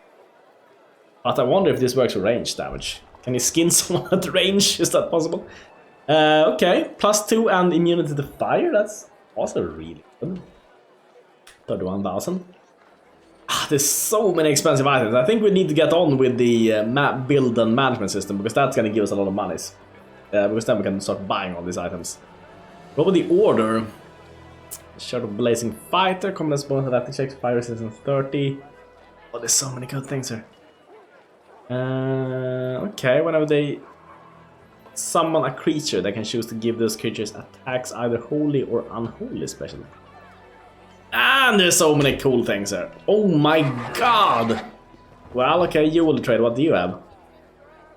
But I wonder if this works for range damage. Can you skin someone at range? Is that possible? Okay, +2 and immunity to fire. That's also really good. 31,000. There's so many expensive items. I think we need to get on with the map build and management system because that's gonna give us a lot of monies. Because then we can start buying all these items. What about the order? Shirt of Blazing Fighter, commandant's bonus attack checks, fire resistance 30. Oh, there's so many good things here. Okay, whenever they summon a creature, they can choose to give those creatures attacks either holy or unholy special. And there's so many cool things here. Oh my god! Well, okay, you will trade. What do you have?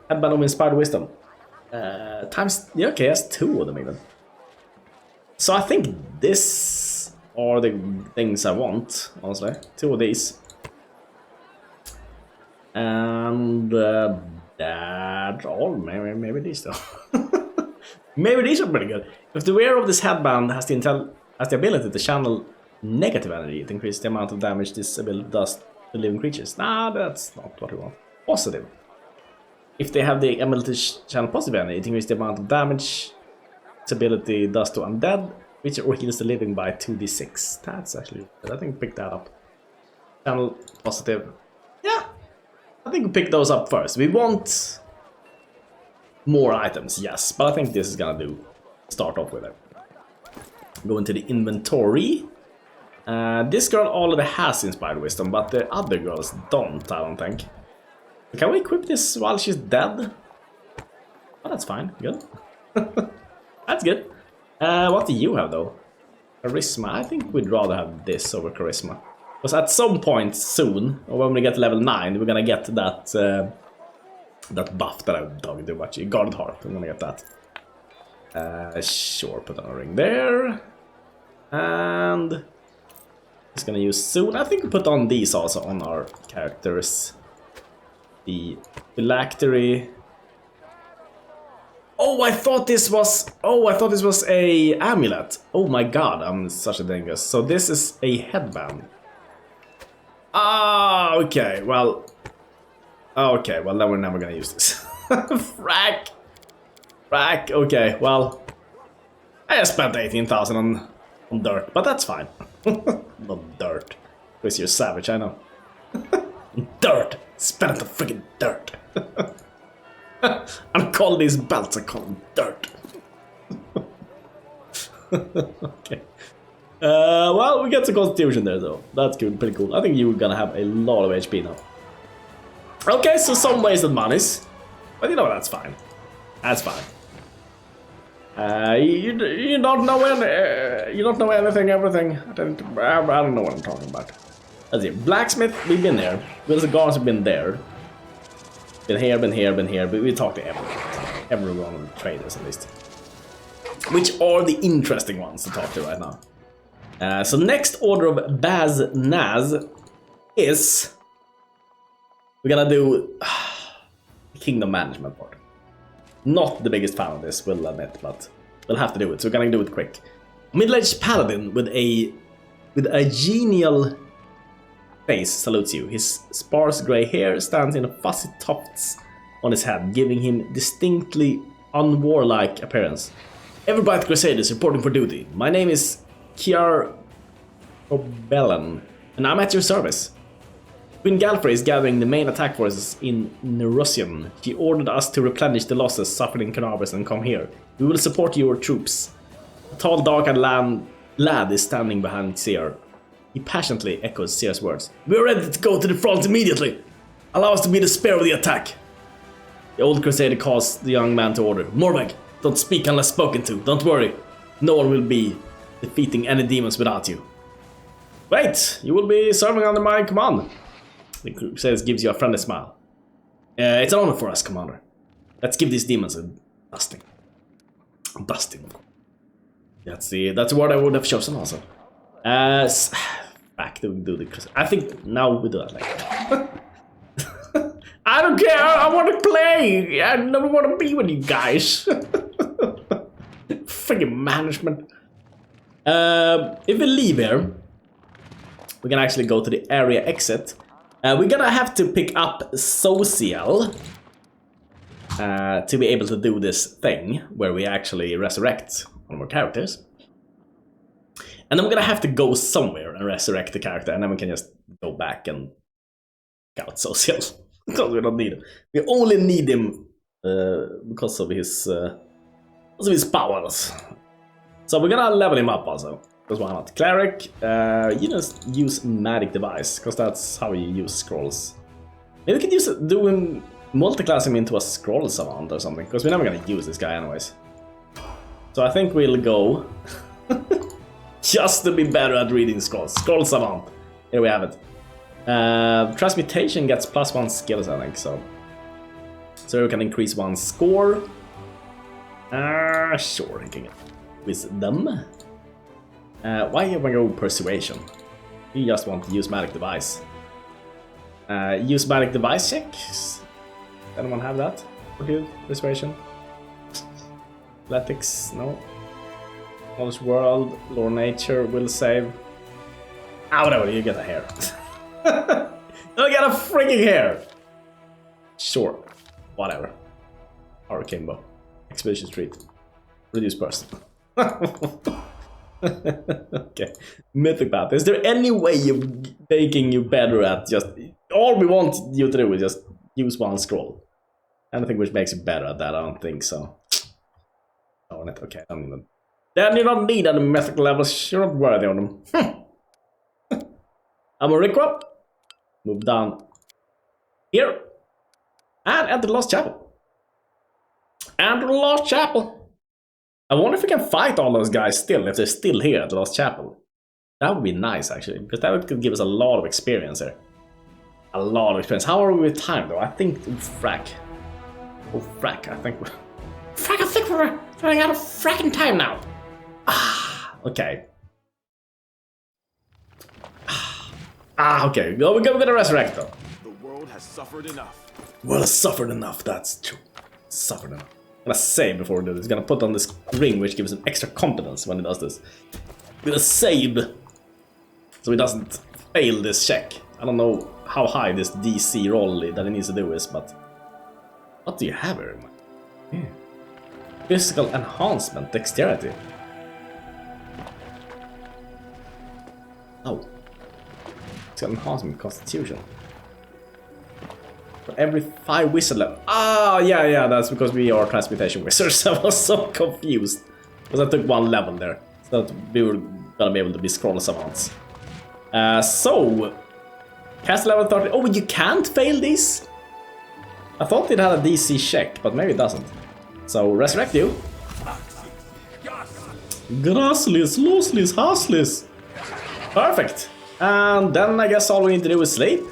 Headband of Inspired Wisdom. Times... Yeah, okay, that's 2 of them even. So I think this are the things I want, honestly. 2 of these. And that's all. Maybe these though. Maybe these are pretty good. If the wearer of this headband has the ability to channel negative energy, it increases the amount of damage this ability does to living creatures. Nah, that's not what we want. Positive. If they have the ability to channel positive energy, it increases the amount of damage its ability does to undead, which or heals the living by 2d6. That's actually good. I think pick that up. Channel positive. Yeah. I think we pick those up first. We want more items, yes, but I think this is gonna do. Start off with it. Go into the inventory. This girl already has Inspired Wisdom, but the other girls don't, I don't think. Can we equip this while she's dead? Oh, that's fine. Good. That's good. What do you have, though? Charisma. I think we'd rather have this over Charisma. Because at some point soon, or when we get level 9, we're gonna get that that buff that I'm talking too much. Guarded Heart. I'm gonna get that. Sure, put on a ring there. And... it's gonna use soon. I think we put on these also on our characters. The phylactery. Oh, I thought this was a amulet. Oh my god, I'm such a dingus. So this is a headband. Ah, okay. Well, then we're never gonna use this. Frack. Okay, well, I just spent 18,000 on dirt, but that's fine. Not dirt. Chris, you're savage, I know. Dirt. Spend the freaking dirt. I call these belts, I call them dirt. Okay. Well, we get some constitution there though. That's good, pretty cool. I think you're gonna have a lot of HP now. Okay, so some wasted monies. But you know, that's fine. That's fine. You don't know anything, everything. I don't know what I'm talking about. Let's see. Blacksmith, we've been there. Will cigars have been there. Been here. But we talked to every one of the traders at least. Which are the interesting ones to talk to right now. So next order of Baz Naz is... we're gonna do the kingdom management part. Not the biggest fan of this, we'll admit, but we'll have to do it, so we're gonna do it quick. Middle-aged paladin with a genial face salutes you. His sparse grey hair stands in fuzzy tufts on his head, giving him distinctly unwarlike appearance. Every Bright Crusade is reporting for duty. My name is Kiar Obellan, and I'm at your service. Queen Galfrey is gathering the main attack forces in Nerussian. She ordered us to replenish the losses suffered in Carnarvon and come here. We will support your troops. A tall, dark-eyed lad is standing behind Seer. He passionately echoes Seer's words. We are ready to go to the front immediately. Allow us to be the spear of the attack. The old crusader calls the young man to order. Morveg, don't speak unless spoken to. Don't worry. No one will be defeating any demons without you. Wait, you will be serving under my command. The crusader gives you a friendly smile. It's an honor for us, Commander. Let's give these demons a dusting. Dusting, of course. That's the word I would have chosen also. back to do the... I think now we do that like I don't care, I want to play! I never want to be with you guys. Freaking management. If we leave here, we can actually go to the area exit. We're gonna have to pick up social to be able to do this thing where we actually resurrect one of our characters. And then we're gonna have to go somewhere and resurrect the character, and then we can just go back and pick out social. Because we don't need him. We only need him because of his powers. So we're gonna level him up also. Because why not? Cleric, you just use magic device, because that's how you use scrolls. Maybe we could multi-class him into a scroll savant or something, because we're never gonna use this guy anyways. So I think we'll go just to be better at reading scrolls. Scroll savant. Here we have it. Transmutation gets +1 skills, I think, so we can increase one score. Sure, you can get wisdom. Why have I go persuasion? You just want to use magic device. Use magic device check. Anyone have that? Okay, persuasion. Athletics, no. Knowledge world, lore nature, will save. Whatever, you get a hair. I got a freaking hair! Sure, whatever. Hurricane bow. Expedition street. Reduce burst. Okay. Mythic path. Is there any way of making you better at just... All we want you to do is just use one scroll. Anything which makes you better at that, I don't think so. Oh, okay, I don't even... Then you don't need any mythic levels, you're not worthy of them. I'm a Rickwa. Move down here. And enter the Lost Chapel. Enter the Lost Chapel. I wonder if we can fight all those guys still, if they're still here at the Lost Chapel. That would be nice, actually, because that could give us a lot of experience here. A lot of experience. How are we with time, though? I think... frack. Oh, frack, I think we're... Frack, I think we're running out of fracking time now. Okay. Okay. We're gonna resurrect, though.
The world has suffered enough.
Well, suffered enough, that's true. Suffered enough. I'm gonna save before we do this. Gonna put on this ring, which gives him extra confidence when he does this. Gonna save, so he doesn't fail this check. I don't know how high this DC roll that he needs to do is, but... What do you have here? Yeah. Physical enhancement, dexterity. Oh. Physical enhancement, constitution. For every 5 wizard level. Yeah, that's because we are transmutation wizards. I was so confused. Because I took 1 level there. So that we were gonna be able to be scroll savants. So... Cast level 30. Oh, you can't fail this? I thought it had a DC check, but maybe it doesn't. So, resurrect you. Grasslis, lossless, houseless. Perfect. And then I guess all we need to do is sleep.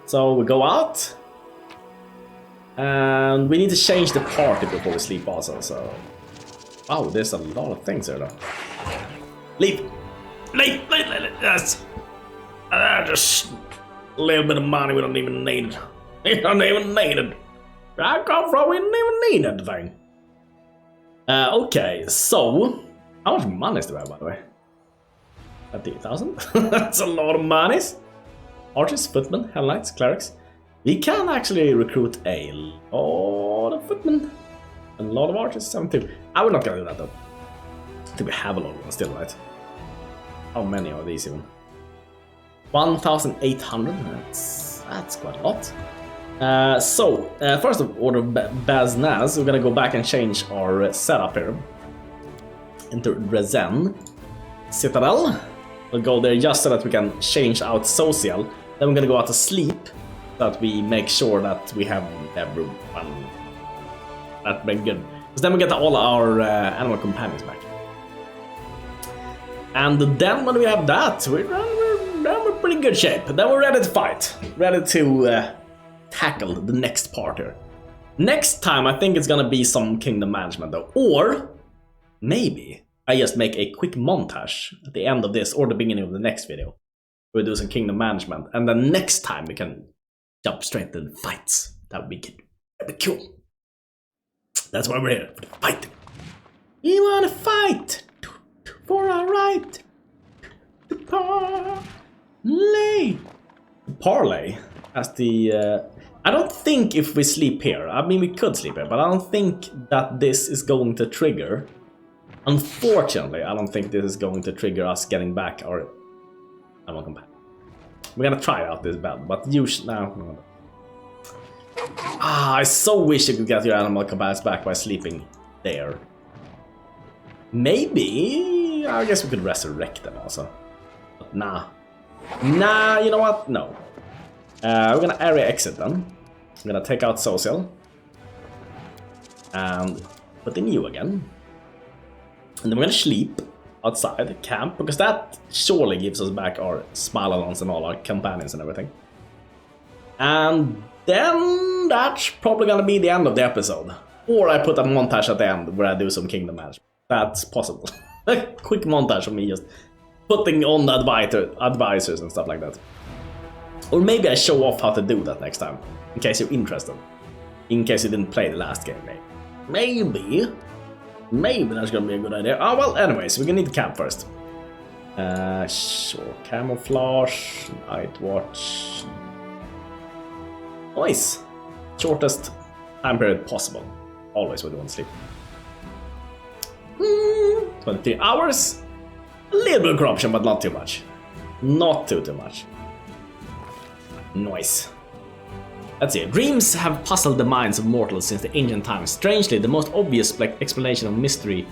So we go out. And we need to change the party before we sleep also, so... Wow, there's a lot of things there though. Leave! Leave! Yes! Just a little bit of money we don't even need. We don't even need it. Where I come from, we don't even need that thing. Okay, so... How much money do I have, by the way? 50,000? That's a lot of monies. Archers, footmen, hell knights, clerics. We can actually recruit a lot of footmen. A lot of archers, 72. We're not gonna do that though. I think we have a lot of them still, right? How many are these even? 1,800, that's quite a lot. First of order Baznaz, we're gonna go back and change our setup here. Enter Dresden. Citadel. We'll go there just so that we can change out social. Then we're gonna go out to sleep, so that we make sure that we have everyone. That'd be good. Because then we get all our animal companions back. And then when we have that, we're in pretty good shape. Then we're ready to fight. Ready to tackle the next part here. Next time I think it's gonna be some kingdom management though. Or maybe I just make a quick montage at the end of this or the beginning of the next video. We'll do some kingdom management, and then next time we can jump straight to the fights. That would be good. That'd be cool. That's why we're here, for the fighting. We wanna fight for our right to parlay. Parlay as the. I don't think if we sleep here. I mean, we could sleep here, but I don't think that this is going to trigger. Unfortunately, I don't think this is going to trigger us getting back our animal companion. We're gonna try out this battle, but usually no. I so wish you could get your animal companions back by sleeping there. Maybe I guess we could resurrect them also. But nah, you know what? No. We're gonna area exit them. I'm gonna take out social and put in you again. And then we're gonna sleep outside the camp, because that surely gives us back our Smilalons and all our companions and everything. And then that's probably gonna be the end of the episode. Or I put a montage at the end where I do some kingdom management. That's possible. A quick montage of me just putting on the advisors and stuff like that. Or maybe I show off how to do that next time, in case you're interested. In case you didn't play the last game, maybe. Maybe that's gonna be a good idea. Oh well, anyways, we're gonna need the camp first. Sure, camouflage, night watch. Nice. Shortest time period possible. Always when you want to sleep. 23 hours. A little bit of corruption, but not too much. Not too much. Nice. Let's see. Dreams have puzzled the minds of mortals since the ancient times. Strangely, the most obvious explanation of mystery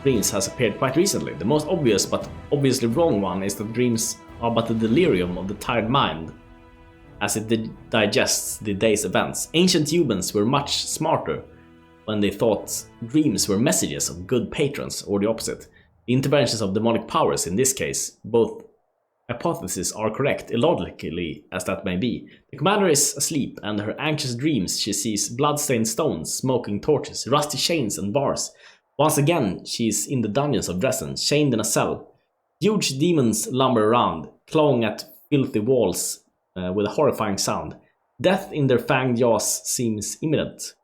dreams has appeared quite recently. The most obvious but obviously wrong one is that dreams are but the delirium of the tired mind as it digests the day's events. Ancient humans were much smarter when they thought dreams were messages of good patrons, or the opposite. The interventions of demonic powers in this case, both hypotheses are correct, illogically as that may be. The commander is asleep, and her anxious dreams she sees blood-stained stones, smoking torches, rusty chains and bars. Once again, she is in the dungeons of Dresden, chained in a cell. Huge demons lumber around, clawing at filthy walls with a horrifying sound. Death in their fanged jaws seems imminent,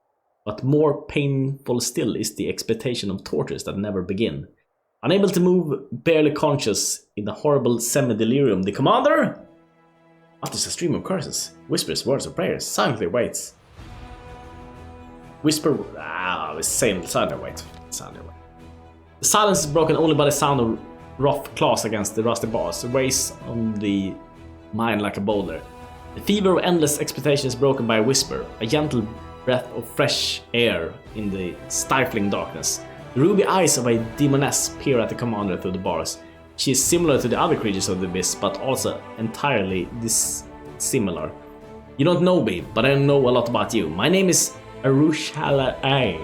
but more painful still is the expectation of tortures that never begin. Unable to move, barely conscious, in a horrible semi-delirium, the commander utters a stream of curses, whispers words of prayers, silently waits. Silently wait. The silence is broken only by the sound of rough claws against the rusty bars, weighs on the mind like a boulder. The fever of endless expectation is broken by a whisper, a gentle breath of fresh air in the stifling darkness. The ruby eyes of a demoness peer at the commander through the bars. She is similar to the other creatures of the abyss, but also entirely dissimilar. You don't know me, but I know a lot about you. My name is Arushala. I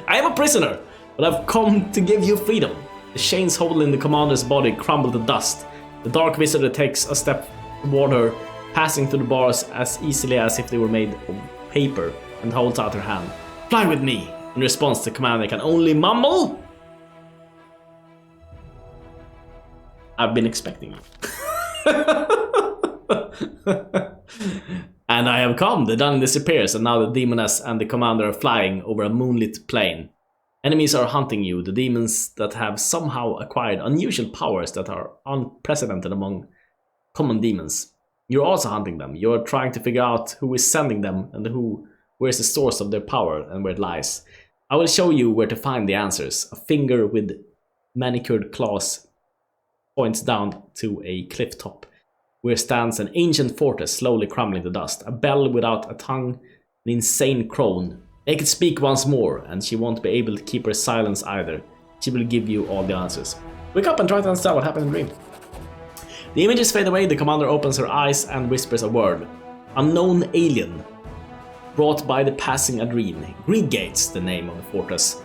am a prisoner, but I've come to give you freedom. The chains holding the commander's body crumble to dust. The dark visitor takes a step toward her, passing through the bars as easily as if they were made of paper, and holds out her hand. Fly with me! In response, the commander can only mumble, I've been expecting you. And I have come. The dungeon disappears, and now the demoness and the commander are flying over a moonlit plain. Enemies are hunting you, the demons that have somehow acquired unusual powers that are unprecedented among common demons. You're also hunting them. You're trying to figure out who is sending them and where is the source of their power and where it lies. I will show you where to find the answers. A finger with manicured claws points down to a cliff top, where stands an ancient fortress slowly crumbling to dust. A bell without a tongue, an insane crone. Make it speak once more, and she won't be able to keep her silence either. She will give you all the answers. Wake up and try to understand what happened in the dream. The images fade away, the commander opens her eyes and whispers a word. Unknown alien. Brought by the passing a dream. Greedgates, the name of the fortress.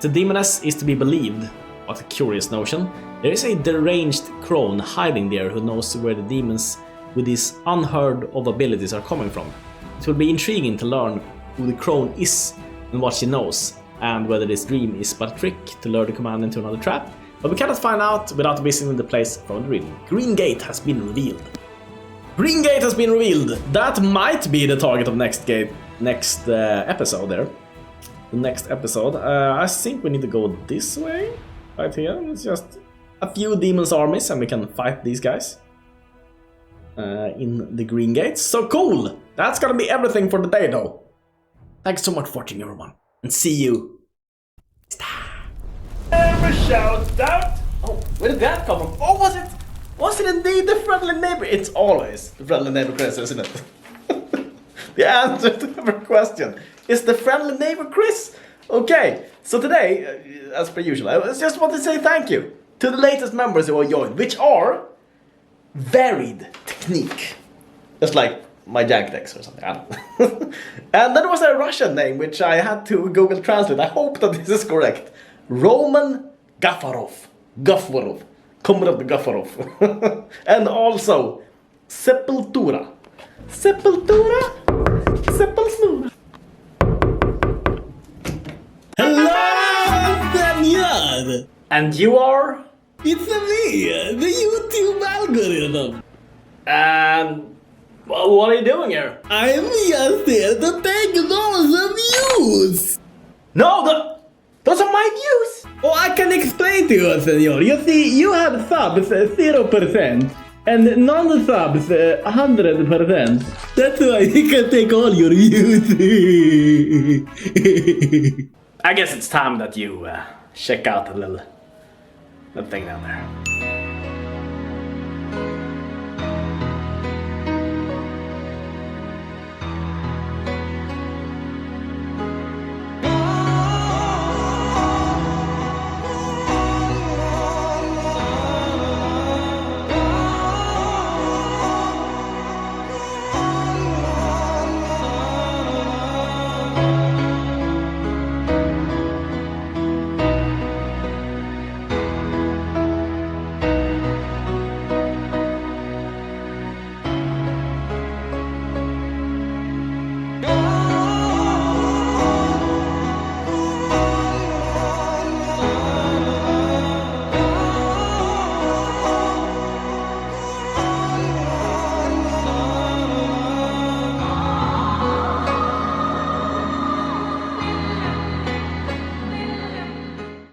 The demoness is to be believed. What a curious notion. There is a deranged crone hiding there who knows where the demons with these unheard of abilities are coming from. It will be intriguing to learn who the crone is and what she knows. and whether this dream is but a trick to lure the command into another trap. But we cannot find out without visiting the place from the dream. Green Gate has been revealed. Green Gate has been revealed! That might be the target of next episode there. The next episode. I think we need to go this way. Right here. It's just a few demons armies and we can fight these guys. In the Green Gates. So cool! That's gonna be everything for the day though. Thanks so much for watching everyone. And see you. Never shout out! Oh, where did that come from? Oh, was it indeed the friendly neighbor? It's always the friendly neighbor Chris, isn't it? The answer to every question is the friendly neighbor Chris. Okay, so today, as per usual, I just want to say thank you to the latest members who have joined, which are Varied Technique. Just like my Jagdex or something, I don't know. And then was a Russian name, which I had to Google Translate. I hope that this is correct. Roman Gafarov. Comrade Gafarov. And also Sepultura. Sepultura? Hello, Daniel! And you are? It's me, the YouTube algorithm. And what are you doing here? I'm just here to take those views. No, those are my views. Oh, I can explain to you, senor. You see, you have subs 0% and non-subs 100%. That's why you can take all your views. I guess it's time that you check out the little thing down there.